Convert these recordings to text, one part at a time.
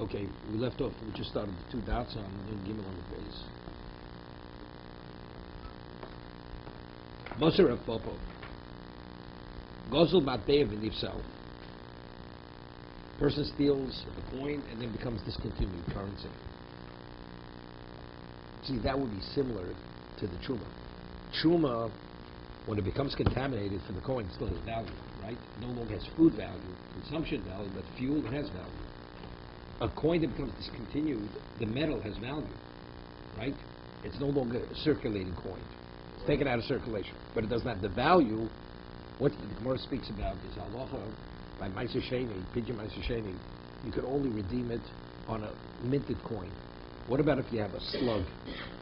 Okay, we left off. We just started the two dots on Gimel on the base. Moser of Popo. Gozel Matei v'nifsal. Person steals a coin and then becomes discontinued currency. See, that would be similar to the truma. Truma, when it becomes contaminated for the coin, it still has value, right? It no longer has food value, consumption value, but fuel has value. A coin that becomes discontinued, the metal has value, right? It's no longer a circulating coin. It's taken out of circulation, but it doesn't have the value. What the Gemara speaks about is halacha by Ma'aser Sheni, Pidyon Ma'aser Sheni. You can only redeem it on a minted coin. What about if you have a slug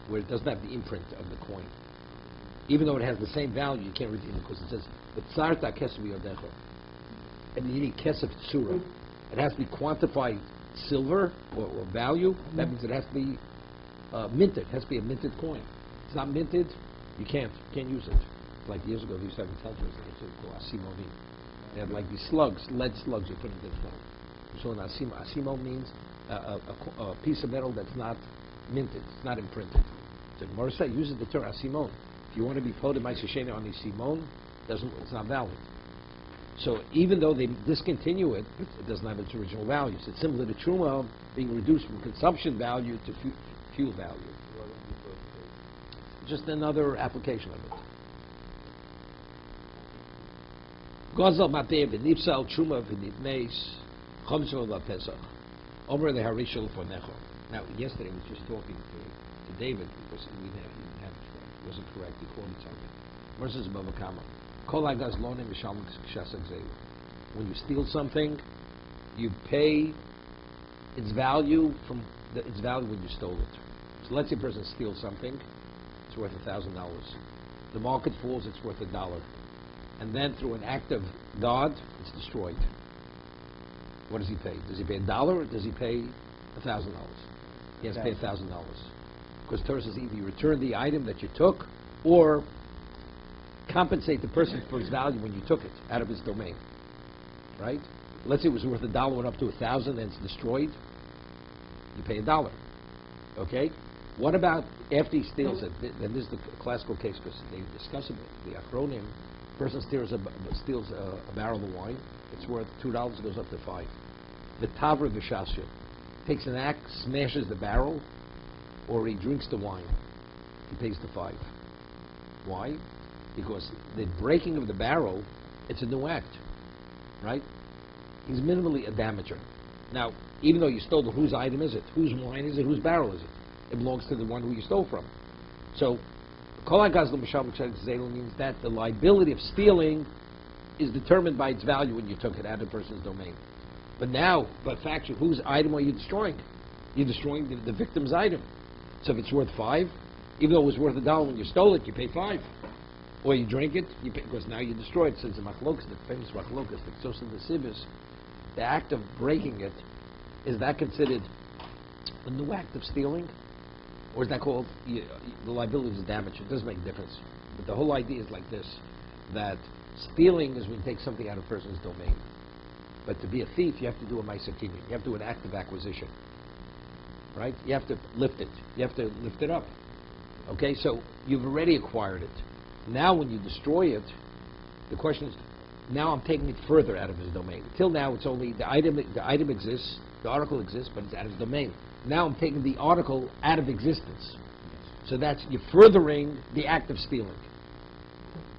where it doesn't have the imprint of the coin? Even though it has the same value, you can't redeem it because it says "V'tzarta kesef yodecha," and you need kesef tzura. It has to be quantified silver or value. That means it has to be minted. It has to be a minted coin. If it's not minted, you can't use it. Like years ago, they used to have in telcos, they called asimonim. They had like these slugs, lead slugs you put in the phone. So an asimo means a piece of metal that's not minted, it's not imprinted. So Gemara uses the term asimon. If you want to be quoted by Shishena on the simon, it's not valid. So even though they discontinue it, it doesn't have its original values. It's similar to truma being reduced from consumption value to fuel value. Just another application of it. Gozel matei v'nifsal truma v'nitmeis chomzol v'pesach over the harishal for necho. Now, yesterday I was just talking to David because he didn't have it correct. It wasn't correct. He quoted something. Versus Bava Kama. Kol hagas lonim v'shalom k'shas ha'gzeilu. When you steal something, you pay its value from its value when you stole it. So let's say a person steals something, it's worth $1,000. The market falls, it's worth $1. And then through an act of God, it's destroyed. What does he pay? Does he pay $1 or does he pay $1,000? He has to pay $1,000. Because Torah says either you return the item that you took or compensate the person for his value when you took it out of his domain. Right? Let's say it was worth $1, went up to $1,000 and it's destroyed. You pay $1. Okay? What about after he steals it? And this is the classical case because they discuss it. The Achronim, person steals a barrel of wine. It's worth $2, it goes up to $5. The Tavra V'Shasya takes an axe, smashes the barrel, or he drinks the wine. He pays the $5. Why? Because the breaking of the barrel, it's a new act, right? He's minimally a damager. Now, even though you stole whose item is it? Whose wine is it? Whose barrel is it? It belongs to the one who you stole from. So, Kol HaGazl Mishal Zelu means that the liability of stealing is determined by its value when you took it out of the person's domain. But factually, whose item are you destroying? You're destroying the victim's item. So if it's worth $5, even though it was worth $1 when you stole it, you pay $5. Or you drink it, you pay, because now you destroy it. Since the machlokas, the famous machlokas, the Ksos and the Sibis, the act of breaking it, is that considered a new act of stealing? Or is that called, the liability is damage? It doesn't make a difference. But the whole idea is like this, that stealing is when you take something out of a person's domain. But to be a thief, you have to do a ma'aser kinyan. You have to do an act of acquisition. Right? You have to lift it. You have to lift it up. Okay, so you've already acquired it. Now when you destroy it, the question is, now I'm taking it further out of his domain. Till now it's only, the item exists, the article exists, but it's out of his domain. Now I'm taking the article out of existence. So that's, you're furthering the act of stealing.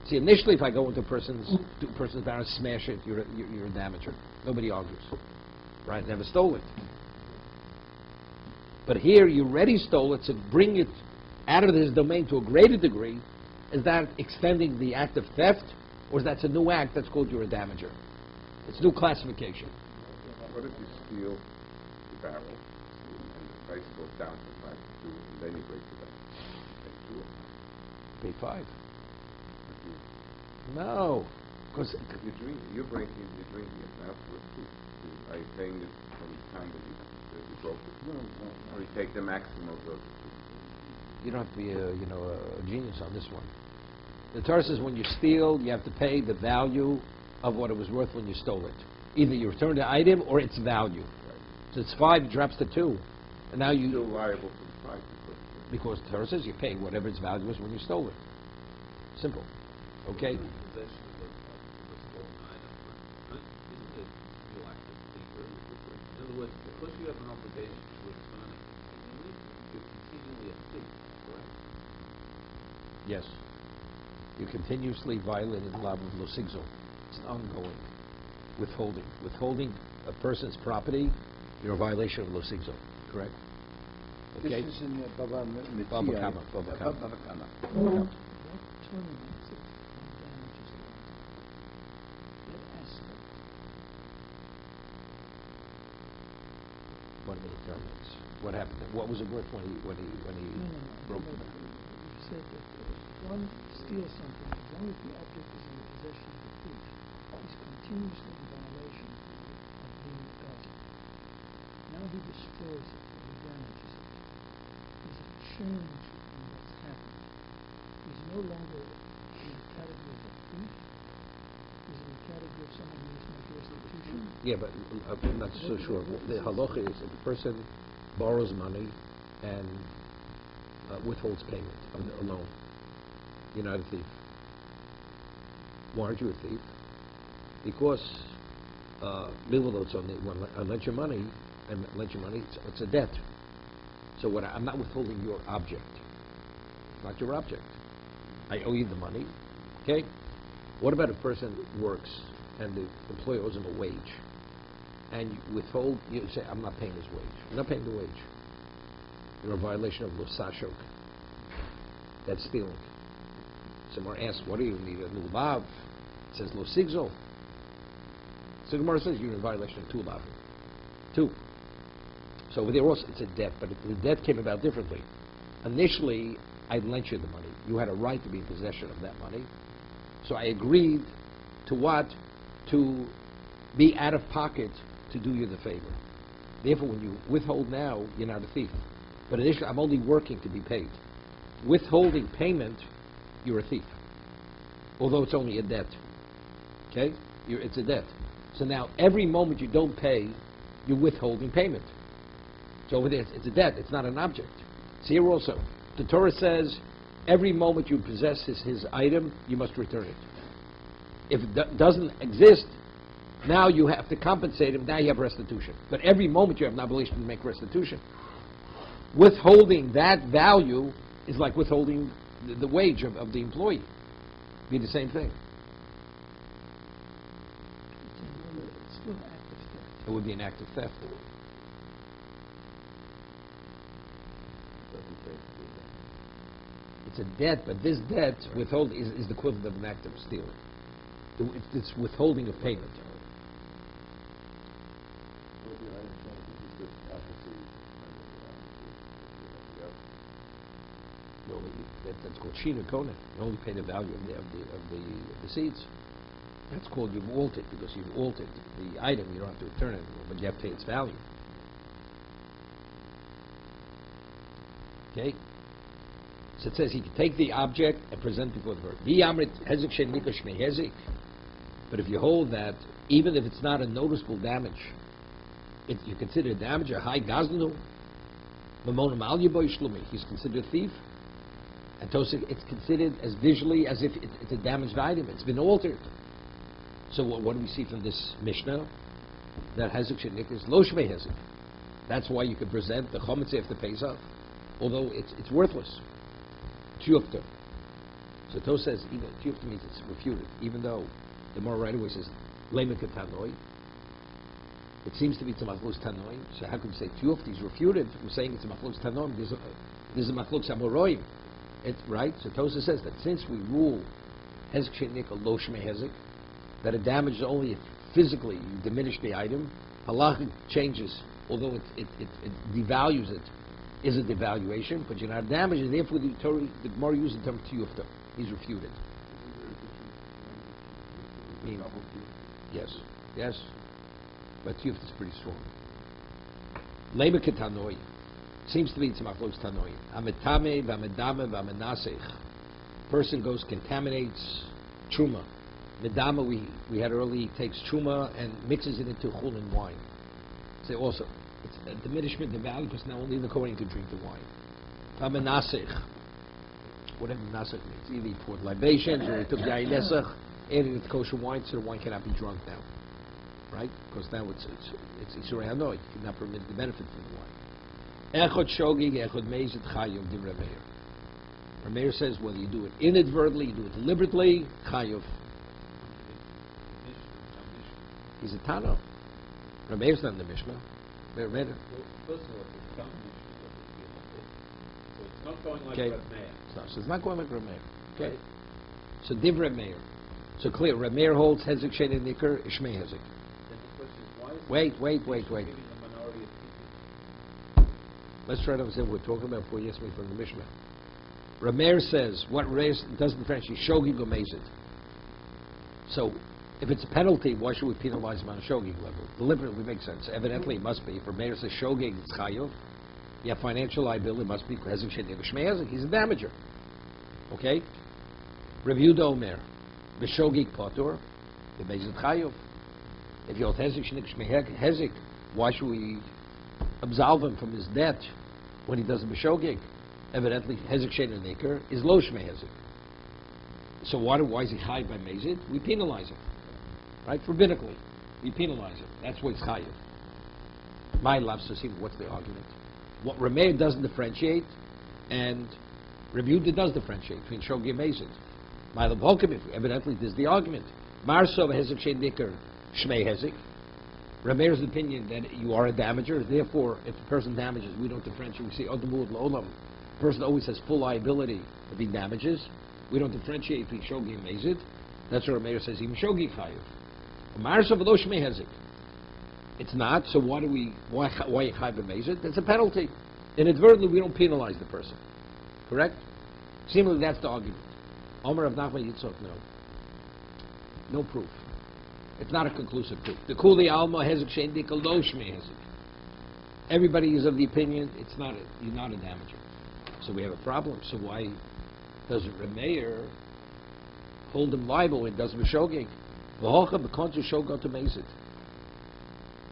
See, initially if I go into a person's barrel, smash it, you're a damager. Nobody argues. Right? Never stole it. But here you already stole it, so bring it out of his domain to a greater degree. Is that extending the act of theft, or is that a new act that's called you're a damager? It's new classification. What if you steal the barrel and the price goes down to 5 2, and then you break it up? Pay 5. No, because you're drinking it afterwards. Are you paying it from the time that you broke it? No. Or you take the maximum of those. You don't have to be a genius on this one. The Torah says when you steal, you have to pay the value of what it was worth when you stole it. Either you return the item or its value. So it's 5, it drops to 2. And now Still you, liable for the 5 because the Torah says you pay whatever its value was when you stole it. Simple. Okay? Possession of a stolen item, isn't it still active paper? In other words, because you have an obligation to return it continually, you're continually a thief, correct? Yes. You continuously violated the law of losigzo. It's ongoing. Withholding. Withholding a person's property, you're a violation of losigzo. Correct? Okay? This is in Baba Mitzvah. Baba Kama. Baba Kama. Baba Kama. What terminates it from damages what aspect? What terminates? What happened? What was it worth when he broke No. it? You said that if one steals something, as long as the object is in the possession of the thief, he's continuously in violation of being guilty. Now he destroys it, or he damages it. There's a change in what's happened. He's no longer in the category of a thief. He's in the category of someone who must make restitution. Yeah, but I'm not so sure. The halacha is if a person borrows money and withholds payment of a loan, you're not a thief. Why aren't you a thief? Because when I lent you money, it's a debt. So I'm not withholding your object. It's not your object. I owe you the money. Okay? What about a person works and the employer owes him a wage, and you say, I'm not paying his wage. I'm not paying the wage. You're a violation of Losashok. That's stealing. Someone asks, what do you need? A new lav? It says Losigzo. So Gemara says you're in violation of 2 lav. 2. So over there also it's a debt, but the debt came about differently. Initially, I lent you the money. You had a right to be in possession of that money. So I agreed to what? To be out of pocket to do you the favor. Therefore, when you withhold now, you're not a thief. But initially, I'm only working to be paid. Withholding payment, you're a thief. Although it's only a debt. Okay? It's a debt. So now, every moment you don't pay, you're withholding payment. So over there, it's a debt. It's not an object. See here also, the Torah says, every moment you possess his item, you must return it. If it doesn't exist, now you have to compensate him, now you have restitution. But every moment you have an obligation to make restitution. Withholding that value is like withholding the wage of the employee. Be the same thing. It's still an act of theft. It would be an act of theft. It's a debt, but this debt withhold is the equivalent of an act of stealing. It's withholding of payment. No, that's called Shina Kona. You only pay the value of the seeds. That's called you've altered, because you've altered the item. You don't have to return it anymore, but you have to pay its value. Okay? So it says he can take the object and present before the Lord. But if you hold that, even if it's not a noticeable damage, you consider damage a high gaznu, he's considered a thief. And Tosik, it's considered as visually as if it's a damaged item. It's been altered. So what do we see from this Mishnah? That Hezek Shenik is lo shmei Hezek. That's why you could present the chometz after Pesach, although it's worthless. Tiyufta. So Tos says, Tiyufta means it's refuted, even though the Gemara right away says, Leimek Tanoi. It seems to be Tzamachlus Tanoi. So how can you say Tiyufta is refuted? We're saying it's a Machlus Tanoi. There's a Machlus Amoroim. Right? So Tosa says that since we rule Hezek Shenik lo shmei Hezek, that a damage is only if physically you diminish the item, halacha changes, although it devalues it, is a devaluation, but you're not damaged, and therefore the Gemara uses the term tiyufta. He's refuted. Yes. But tiyufta is pretty strong. Lema ketanoi. Seems to be it's machlokes tanoi. Ametame v'amedame v'amenasech. Person goes, contaminates truma. Medama we had earlier, takes truma and mixes it into chul and wine. Say also, it's a diminishment of value because now only the Kohen can drink the wine. Menasech, whatever Menasech means. Either he poured libations or he took Yain Nesach, added it to kosher wine, so the wine cannot be drunk now. Right? Because now it's Isurei Hanoi. You cannot permit the benefit from the wine. Echod Shogig, Echod Mezit Chayov Di Rameir. Rameir says whether you do it inadvertently, you do it deliberately, Chayov. He's a Tano. Rameir's not in the Mishnah. They read it. Well, first of all, it's some Mishnah that would be like this. So it's not going like Okay. Rameir. So it's not going like Rameir. Okay. So Div Rameir. So clear. Rameir holds Hezek Sheni Nikr, Ishmei Hezek. Then the question is, why is Wait. giving a minority of people? Let's try to understand what we're talking about before you ask me from the Mishnah. Rameir says what race doesn't differentiate Shogig or Mezid. So if it's a penalty, why should we penalize him on a Shogig level? Deliberately makes sense. Evidently it must be. If Rameir says Shogig, it's Chayov. You have financial liability, it must be Hezek Sheni Nikr, Ishmei Hezek. He's a damager. Okay? Review the Omer. B'Shogig Patur, the Mezid Chayov. If you hold Hezek Sheni Nikr, Ishmei Hezek, why should we absolve him from his debt when he does the B'Shogig? Evidently, Hezek Sheni Nikr is Lo Shmei Hezek. So why is he Chayiv by Mezid? We penalize him. Right? Rabbinically. We penalize him. That's why it's Chayiv. My love, so see, what's the argument? What Rameir doesn't differentiate, and Rabbi Yehuda does differentiate between Shogig and Mezid. My love, evidently, this is the argument. Marsov Hezek Sheni Nikr, Shmei Hezek. Rameir's opinion that you are a damager, therefore, if the person damages, we don't differentiate. We say, Odamud L'olam. The person always has full liability if he damages. We don't differentiate between Shogig and Mezid. That's what Rameir says, even Shogig Chayiv. Marsov Lo Shmei Hezek. It's not, so why Chayiv and Mezid? That's a penalty. Inadvertently, we don't penalize the person. Correct? Seemingly, that's the argument. Omer of Nachman Yitzchok, no. No proof. It's not a conclusive proof. The Kuli Alma Hezek Shein Dika Lo Shmei Hezek. Everybody is of the opinion you're not a damager. So we have a problem. So why doesn't Rameir hold him liable when he does B'Shogig? V'hocha b'kontu shogot to Mezid.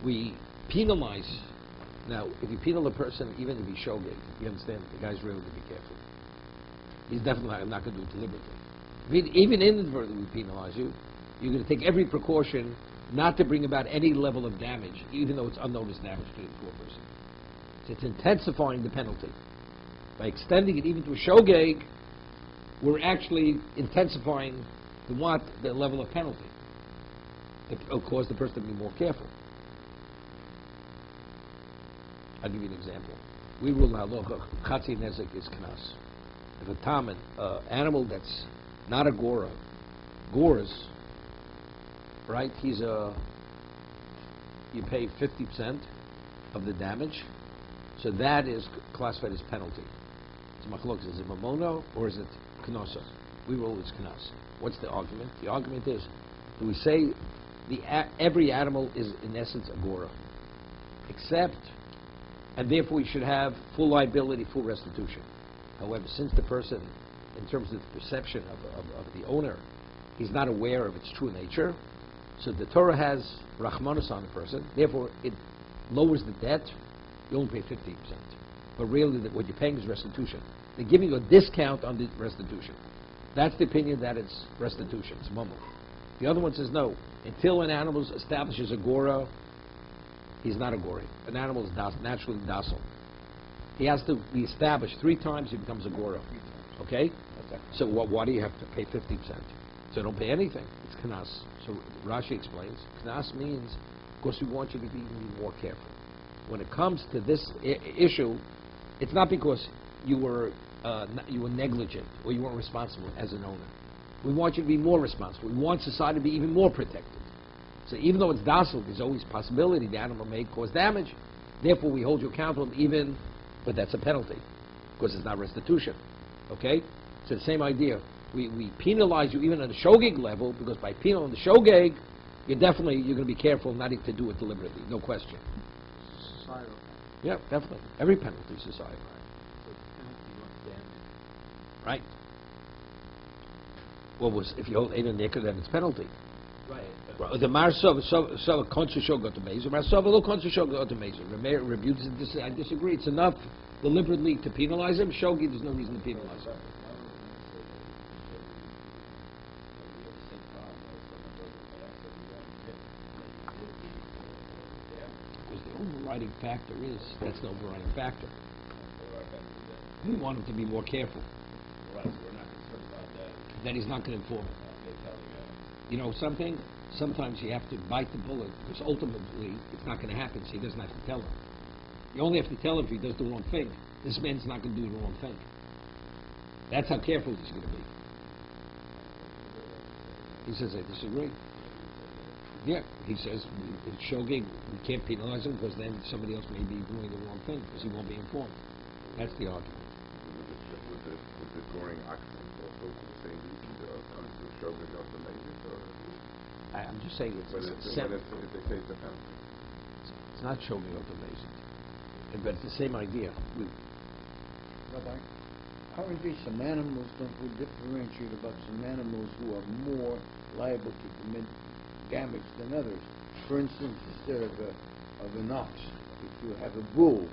We penalize. Now, if you penalize a person, even if he's Shogig, you understand, the guy's really going to be careful. He's definitely not going to do it deliberately. Even inadvertently we penalize you, you're going to take every precaution not to bring about any level of damage, even though it's unnoticed damage to the poor person. So it's intensifying the penalty. By extending it even to a Shogeg, we're actually intensifying the level of penalty. It'll cause the person to be more careful. I'll give you an example. We rule halacha, Chatzi Nezek is Knas. If a tamen, animal that's not a gora, goras, right? You pay 50% of the damage, so that is classified as penalty. It's machlok. Is it mamono or is it knosa? We rule it's knas. What's the argument? The argument is, do we say every animal is in essence a gora, except, and therefore we should have full liability, full restitution. However, since the person, in terms of the perception of the owner, he's not aware of its true nature, so the Torah has rachmanus on the person, therefore it lowers the debt, you only pay 15%. But really what you're paying is restitution. They're giving you a discount on the restitution. That's the opinion that it's restitution, it's mumble. The other one says no, until an animal establishes a gora, he's not a gori. An animal is naturally docile. He has to be established 3 times, he becomes a gora. Okay? So why do you have to pay 50%? So don't pay anything. It's knas. So Rashi explains, knas means, of course, we want you to be even more careful. When it comes to this issue, it's not because you were negligent or you weren't responsible as an owner. We want you to be more responsible. We want society to be even more protected. So even though it's docile, there's always possibility the animal may cause damage. Therefore, we hold you accountable but that's a penalty because it's not restitution. Okay? So the same idea. We penalize you even on the shogeg level because by penalizing the shogeg, you're going to be careful not to do it deliberately. No question. Societal. Yeah, definitely. Every penalty is societal. So it's penalty, not damage. Right? Well, if you hold Eidah Nikr, then it's penalty. Right, but The Marsov, so Konsu Shog got to Mesa. Marsov, a little Konsu Shog got to Mesa. Rebukes this. I disagree. It's enough deliberately to penalize him. Shogi, there's no reason to penalize him. Because the overriding factor is that's the overriding factor. We want him to be more careful. That he's not going to inform. You know something? Sometimes you have to bite the bullet because ultimately it's not going to happen, so he doesn't have to tell him. You only have to tell him if he does the wrong thing. This man's not going to do the wrong thing. That's how careful he's going to be. He says, I disagree. Yeah, he says, it's shogig, we can't penalize him because then somebody else may be doing the wrong thing because he won't be informed. That's the argument. With the scoring accent, also the same reason there are times where shogig not the latest, or I'm just saying but if they say it's a penalty. It's not shogig of amazing. But it's the same idea. Rabbi, currently some animals don't we differentiate about some animals who are more liable to commit damage than others. For instance, instead of an ox, if you have a bull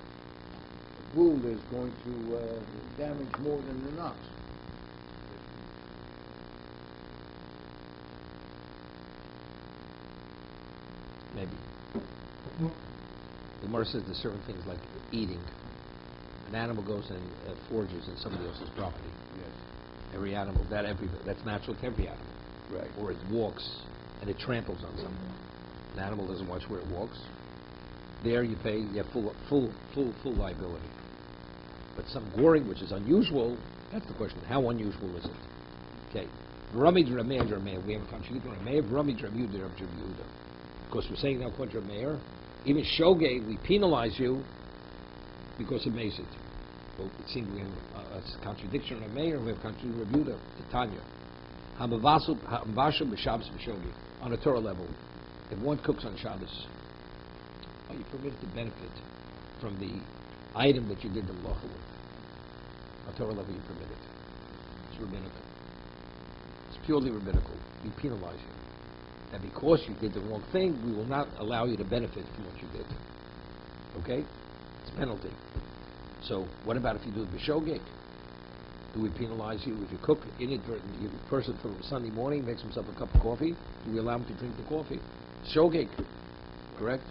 is going to damage more than an ox. Maybe. The Gemara says there's certain things like eating. An animal goes and forages in somebody else's property. Yes. Every animal, that's natural to every animal. Right. Or it walks and it tramples on something. An animal doesn't watch where it walks. There you have full liability. But some goring, which is unusual, that's the question. How unusual is it? Okay. Ramid Rameh and Rameh. We have a contradiction. Rameh, Ramid Rameh, Rameh. Because we're saying now, contra Meir, even Shogeg, we penalize you because it makes it. Well, it seems we have a contradiction of Meir, we have a contradiction of Rebuda, to Tanya. Hamavashu b'Shabbos b'Shogeg. On a Torah level, if one cooks on Shabbos, are you permitted to benefit from the item that you did the malacha with? On Torah level, you're permitted. It's rabbinical. It's purely rabbinical. We penalize you. And because you did the wrong thing, we will not allow you to benefit from what you did. Okay? It's a penalty. So, what about if you do it b'shogeg? Do we penalize you if you cook inadvertently? If a person for Sunday morning makes himself a cup of coffee, do we allow him to drink the coffee? Shogeg. Correct?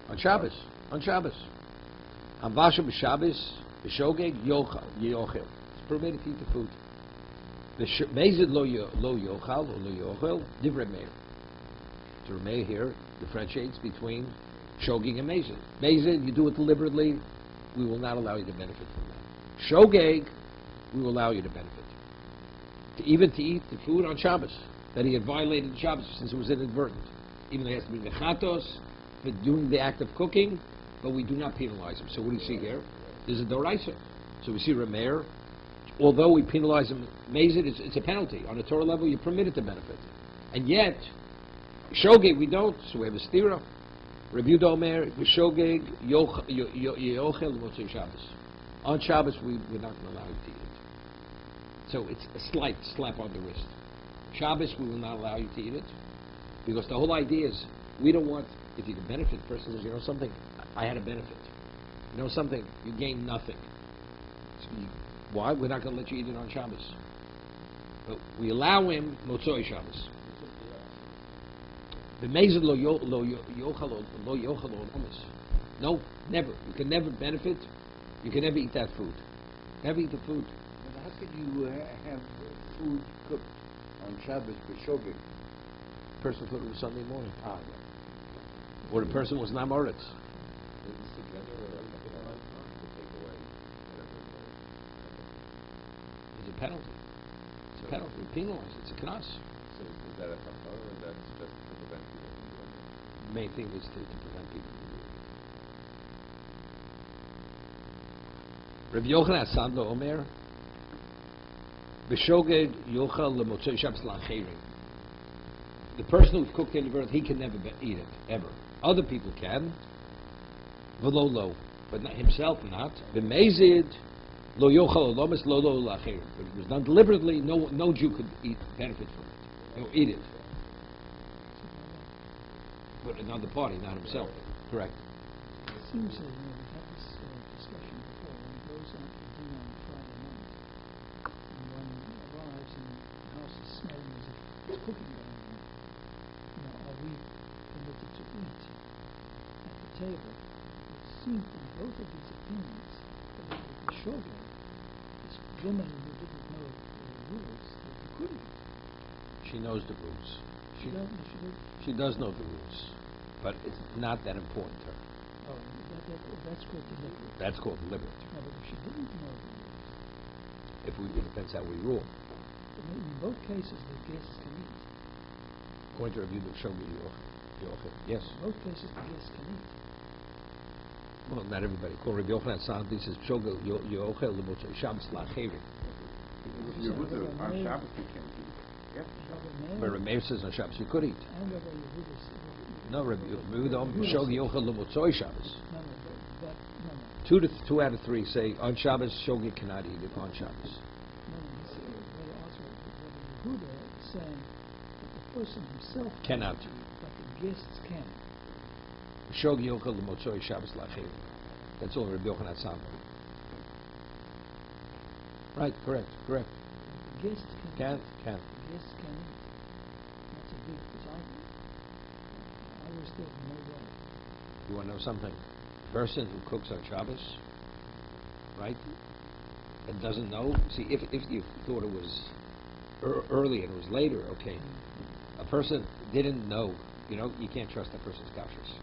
On Shabbos. On Shabbos. Hamvasha b'Shabbos, b'shogeg, yochel. It's permitted to eat the food. Mezid lo yochal or lo yochel, divrei meir. So Rameh here differentiates between shogeg and mezid. Mezid, you do it deliberately, we will not allow you to benefit from that. Shogeg, we will allow you to benefit. Even to eat the food on Shabbos, that he had violated Shabbos since it was inadvertent. Even though he has to be mechatos for doing the act of cooking, but we do not penalize him. So what do you see here? There's a doraisa. So we see Rameh, although we penalize him, mezid, it's a penalty. On a Torah level, you're permitted to benefit. And yet, Shogeg, we don't, so we have a stira. Review Domer, Shogeg, Yochel, Motzei Shabbos. On Shabbos, we're not going to allow you to eat it. So it's a slight slap on the wrist. Shabbos, we will not allow you to eat it. Because the whole idea is, we don't want, if you can benefit, the person says, you know something, I had a benefit. You know something, you gain nothing. So why? We're not going to let you eat it on Shabbos. But we allow him Motzei Shabbos. The mezid lo yochal omis. No, never. You can never benefit. You can never eat that food. Never eat the food. But how could you have food cooked on Shabbos b'shogeg? Person thought it was Sunday morning. Ah, yeah. Or the person was not moritz. It's a penalty. It's a penalty. We penalize. It's a knas. So is that a kafara or that's just to prevent people from doing it? The main thing is to prevent people from doing it. Rav Yochanan Asandlo Omer, B'shogeg yochal lemotzei Shabbos la'acherim. The person who's cooked in the birth, he can never eat it, ever. Other people can, v'lo lo, but not himself not. B'mezid lo yochal olomis lo lo la'acherim. But it was done deliberately. No Jew could benefit from it. He'll eat it. But another party, not himself. Correct. It seems that, we've had this discussion before, when he goes out for dinner on Friday night, and when he arrives and the house is smelling as if it's cooking going on, are we permitted to eat at the table? It seems from both of these opinions that the shogun, this woman who didn't know the rules, that he could eat. She knows the rules. She does know the rules, but it's not that important to her. Oh, that's called deliberate. That's called deliberate. No, but if she didn't know the rules, It depends how we rule. in both cases the guests can eat. According to Rabbi Shogi Yochel, yes. In both cases the guests can eat. Well, not everybody. According to Rabbi Yochanan Santi says Shogi Yochel l'motzei Shabbos la'acheri. Yehuda, on Shabbos you can't eat. Yeah. But Rabbi Meir says on Shabbos you could eat. And Rabbi Yehuda said, No, Rabbi Yehuda Shogi Yochel l'motzei Shabbos. no, but 2 out of 3 say on Shabbos Shogi cannot eat it on Shabbos. he said, Rabbi Yehuda is saying that the person himself Cannot. eat, but the guests can. Shogi Yochel l'motzei Shabbos la'acheri. That's all Rabbi Yochanan Santi. Right, correct. The guests can. Can. The guests can eat. That's a big, because I always thought no way. You want to know something? A person who cooks on Shabbos, right, and doesn't know, see, if you thought it was early and it was later, okay. A person didn't know, you can't trust that person's kashrus.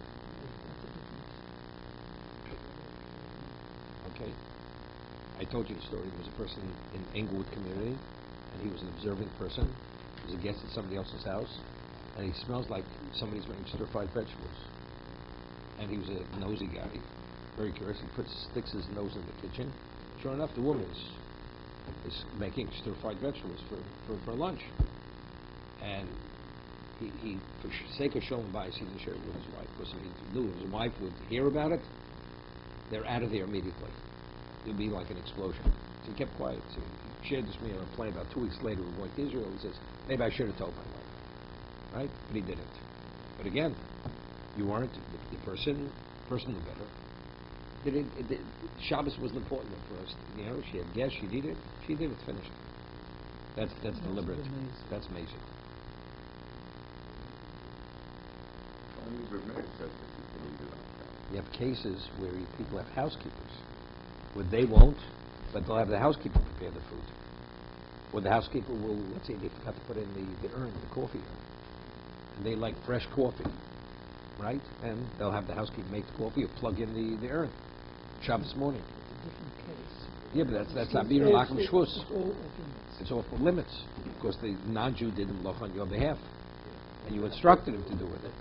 Okay. I told you the story. There was a person in Englewood community, and he was an observant person. He was a guest at somebody else's house, and he smells like somebody's making stir-fried vegetables. And he was a nosy guy, very curious. He sticks his nose in the kitchen. Sure enough, the woman is making stir-fried vegetables for lunch. And he for sake of showing bias, he didn't share it with his wife, because if he knew his wife would hear about it, they're out of there immediately. It'll be like an explosion. So he kept quiet. So he shared this meal and play. About 2 weeks later, we went to Israel. He says, maybe I should have told my wife. Right? But he didn't. But again, you weren't. The person knew better. Shabbos wasn't important for us. She had guests. She did it. It's finished. That's deliberate. Amazing. That's amazing. Only Vermeer says that you can eat it on Shabbos. You have cases where people have housekeepers. Where they won't, but they'll have the housekeeper prepare the food. Or the housekeeper will, let's say they forgot to put in the urn, the coffee urn. And they like fresh coffee, right? And they'll have the housekeeper make the coffee or plug in the urn. Shabbos morning. It's a different case. Yeah, but that's not being lack of shvus. It's all off limits. It's off limits. Because the non-Jew didn't look on your behalf. And you instructed him to do it. But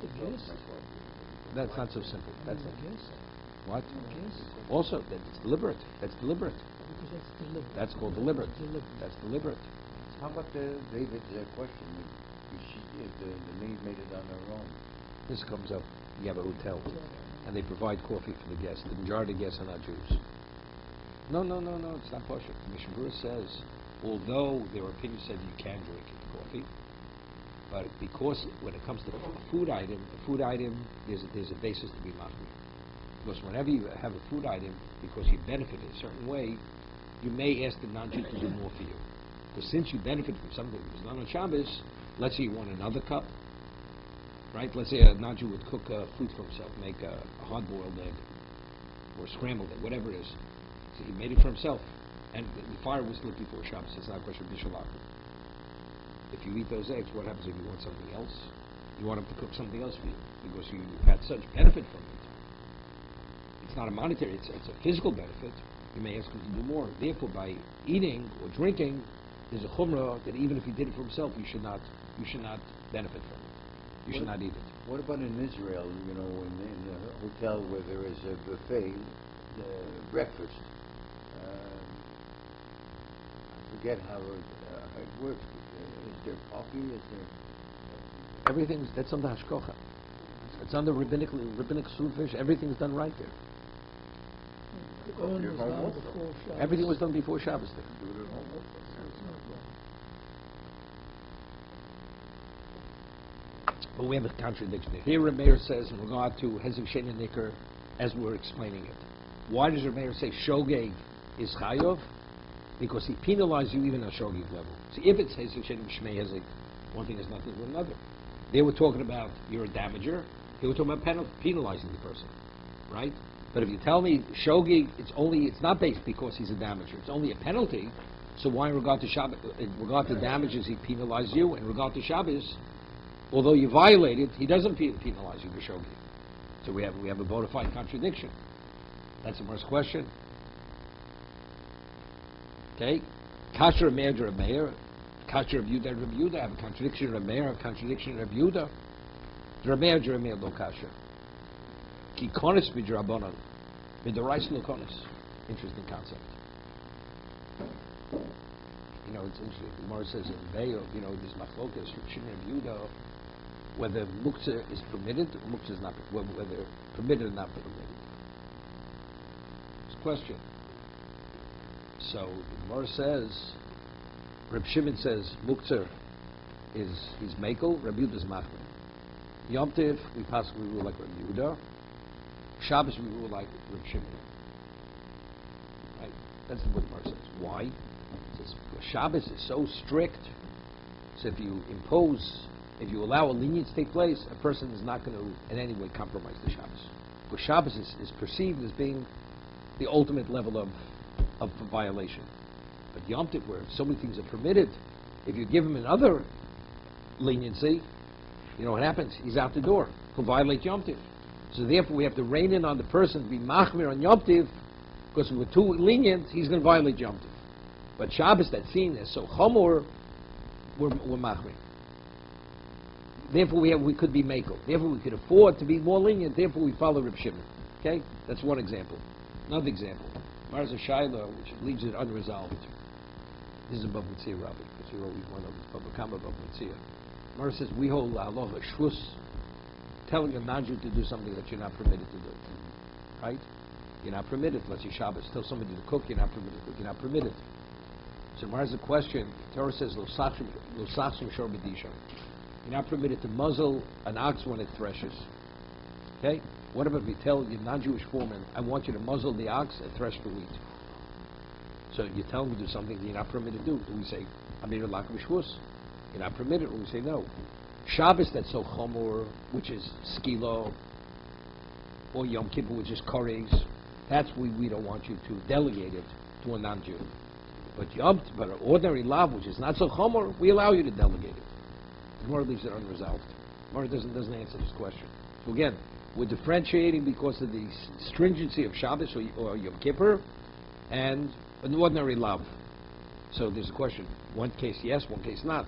the guest, That's not so simple. That's the it. guest, What? the guest, Also, that's deliberate. That's deliberate. because that's deliberate. That's called deliberate. Deliberate. That's deliberate. How about David's question? If the maid made it on their own. This comes up. You have a hotel, and they provide coffee for the guests. The majority of the guests are not Jews. No, it's not kosher. The Mishnah Berurah says, although there are opinions said you can drink coffee, but because when it comes to a food item, there's a basis to be machmir. Because whenever you have a food item, because you benefit in a certain way, you may ask the non-Jew to do more for you. Because since you benefit from something that was done on Shabbos, let's say you want another cup, right? Let's say a non-Jew would cook food for himself, make a hard-boiled egg, or scrambled egg, whatever it is. So he made it for himself. And the fire was lit before Shabbos. It's not a question of bishalach. If you eat those eggs, what happens if you want something else? You want him to cook something else for you, because you had such benefit from it. It's not a monetary, it's a physical benefit. You may ask him to do more. Therefore, by eating or drinking, there's a chumrah that even if he did it for himself, you should not benefit from it. You should not eat it. What about in Israel, in a hotel where there is a buffet, breakfast? I forget how it works. Is there coffee? Is there... That's under hashkocha. It's under rabbinic sufish. Everything's done right there. The urn was done before Shabbos. Everything was done before Shabbos there. Do it at home also. So it's not wrong. But we have a contradiction there. Here Rameir says in regard to Hezek Shein and Nicker, as we're explaining it. Why does Rameir say Shogeg is Chayov? Because he penalized you even on Shogeg level. See, if it's Hezek Shein and Shmei Hezek, one thing has nothing to do with another. They were talking about you're a damager. They were talking about penalizing the person, right? But if you tell me Shogeg, it's not based because he's a damager. It's only a penalty. So why in regard to Shabbos, in regard to damages, he penalized you? In regard to Shabbos, although you violated, he doesn't penalize you for Shogeg. So we have a bona fide contradiction. That's the first question. Okay, Kasher Meir, Meir, Kasher Rebuda. I have a contradiction of Meir, a contradiction of Rebuda. Meir lo Kasher. Ki konis b'drabanan, b'dorais lo konis. Interesting concept. You know, it's interesting. The Gemara says in Beyo, this machlokas, Shimon Rebuda, whether muktzah is permitted or muktzah is not, whether permitted or not permitted. It's a question. So the Gemara says, Reb Shimon says muktzah he's mekel, Reb Yehuda is machmer. Yom Tov we possibly rule like Reb Yehuda. Shabbos we rule like Reb Shimon. Right? That's what the Gemara says. Why? It says Shabbos is so strict. So if you allow a lenience to take place, a person is not going to in any way compromise the Shabbos. Because Shabbos is perceived as being the ultimate level of violation. But Yom Tov, where so many things are permitted, if you give him another leniency, you know what happens? He's out the door. He'll violate Yom Tov. So therefore we have to rein in on the person to be machmir on Yom Tov, because if we're too lenient, he's going to violate Yom Tov. But Shabbos, that's seen as so chamor, we're machmir. Therefore we could be mekel. Therefore we could afford to be more lenient. Therefore we follow Reb Shimon. Okay? That's one example. Another example. Marz Shaila, which leaves it unresolved. This is above Mitzvah, Rabbi, because you're always one of us, but become above Mitzvah. Marz says, we hold halacha shvus, telling a non-Jew to do something that you're not permitted to do. Right? You're not permitted, unless you Shabbos. Tell somebody to cook, you're not permitted to cook. You're not permitted. So Marz a question, Torah says, lo sachsim shor b'disha. You're not permitted to muzzle an ox when it threshes. Okay? What about if you tell your non-Jewish foreman, I want you to muzzle the ox and thresh the wheat? So you tell him to do something that you're not permitted to do. Do we say, Amir Lak Mishvus? You're not permitted, or we say no. Shabbos, that's so chomor, which is skilo, or Yom Kippur, which is koregs. That's we don't want you to delegate it to a non-Jew. But an ordinary lav, which is not so chomor, we allow you to delegate it. The Gemara leaves it unresolved. The Gemara doesn't answer this question. So again, we're differentiating because of the stringency of Shabbos or Yom Kippur and an ordinary lav. So there's a question. One case yes, one case not.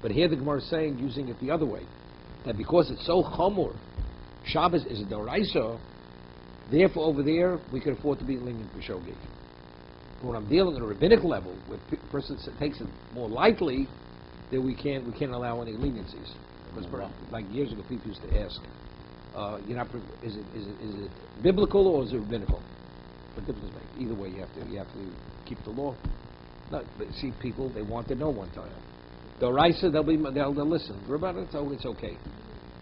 But here the Gemara is saying, using it the other way, that because it's so chomor, Shabbos is a doraisa, therefore over there we can afford to be lenient for Shogeg. But when I'm dealing at a rabbinic level, where a person takes it more lightly, then we can't allow any leniencies. Because like years ago, people used to ask, is it biblical or is it rabbinical? What difference does it make? Either way, you have to keep the law. No, but see, people they want to know one time. The Raisa, they'll listen. It's okay.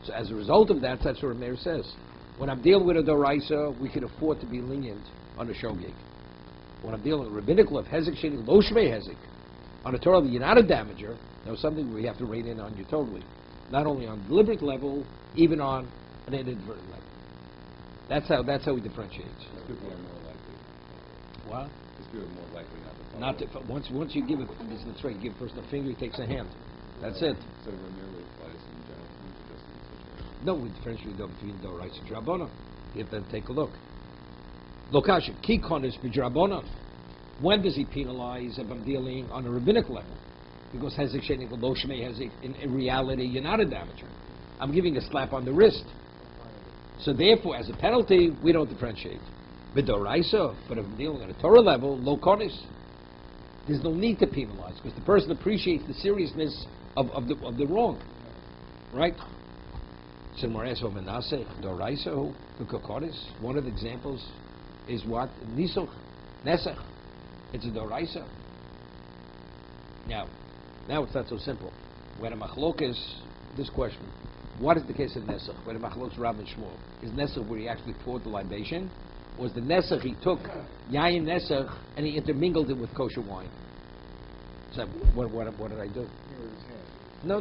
So as a result of that, that's what Rameir says. When I'm dealing with a Doraisa, we can afford to be lenient on a Shogeg. When I'm dealing with rabbinical of Hezek Sheni Lo Shmei Hezek, on a Torah, you're not a damager. That was something we have to rein in on you totally. Not only on deliberate level, even on an inadvertent level. That's how we differentiate. People are more likely. What? Because people are more likely not to follow. Once you give that's right. You give a person a finger, he takes a hand. That's it. So Rameir would apply this in general terms, or just in this situation? No, we differentiate between Doraisa and Drabonon. You have to take a look. Lokasha, Kikon is B'Drabonon. When does he penalize if I'm dealing on a rabbinic level? Because Hezek Sheni Lo Shmei Hezek, in reality, you're not a damager. I'm giving a slap on the wrist. So therefore, as a penalty, we don't differentiate. B'Doraisa, but if I'm dealing on a Torah level, Lo Konis, there's no need to penalize, because the person appreciates the seriousness of the wrong. Right? So Moreso Menase, Doraisa, Kokonis, one of the examples is what? Nisuch, Nesach. It's a Doraisa. Now it's not so simple. When a machlok is this question, what is the case of Nesach? When the Machlokes Rav and Shmuel is Nesach where he actually poured the libation, or was the Nesach he took Yayin Nesach and he intermingled it with kosher wine? So what did I do? No.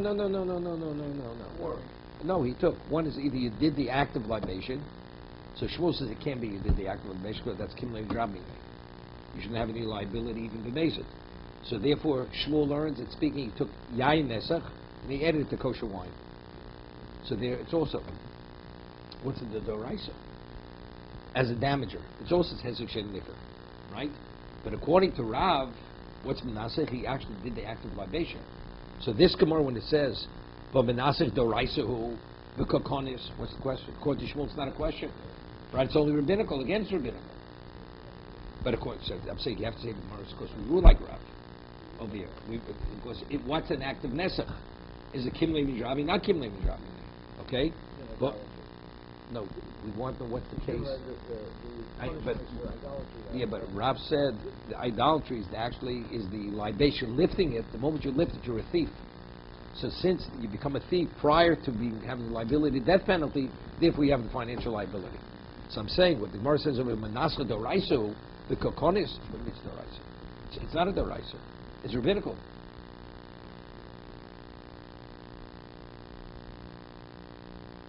No, he took one is either you did the act of libation. So Shmuel says it can't be you did the act of libation because that's kimlei drabmi. You shouldn't have any liability even b'mezid. So therefore, Shmuel learns that speaking, he took yayin nesach and he added it to kosher wine. So there, it's also what's in the doraisa as a damager. It's also hezek shen nicker, right? But according to Rav, what's menasech? He actually did the act of libation. So this Gemara, when it says, "But menasech doraisa who v'kokonis," what's the question? According to Shmuel, it's not a question, right? It's only rabbinical against rabbinical. But of course, so I'm saying you have to say the Gemara because we rule like Rav over here. Because what's an act of nesach? Is it kimlei midrabi? Not kimlei midrabi. Okay? But, no, we want to know what's the case. But Rav said the idolatry is the libation. Lifting it, the moment you lift it, you're a thief. So since you become a thief prior to having the liability, death penalty, therefore you have the financial liability. So I'm saying what the Gemara says over Manascha Doraisu, the Kokonis, it's Doraisu. It's not a Doraisu. It's rabbinical.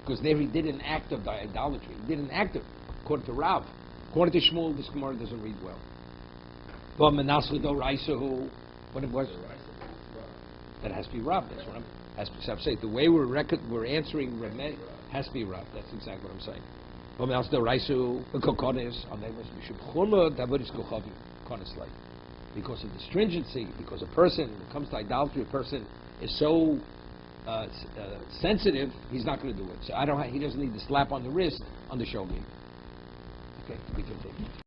Because there he did an act of idolatry. He did an act of, according to Rav. According to Shmuel, this Gemara doesn't read well. But Menasche Doraisahu, what it was? That has to be Rav. That's what I'm saying. The way we're answering Remeh has to be Rav. That's exactly what I'm saying. But Menasche Doraisahu, the Kokonis, on them was Mishum Chumah, Davodis Kochavi, Konis because of the stringency, because a person, when it comes to idolatry, a person is so sensitive, he's not going to do it. So he doesn't need the slap on the wrist on the shoulder. Okay, we continue.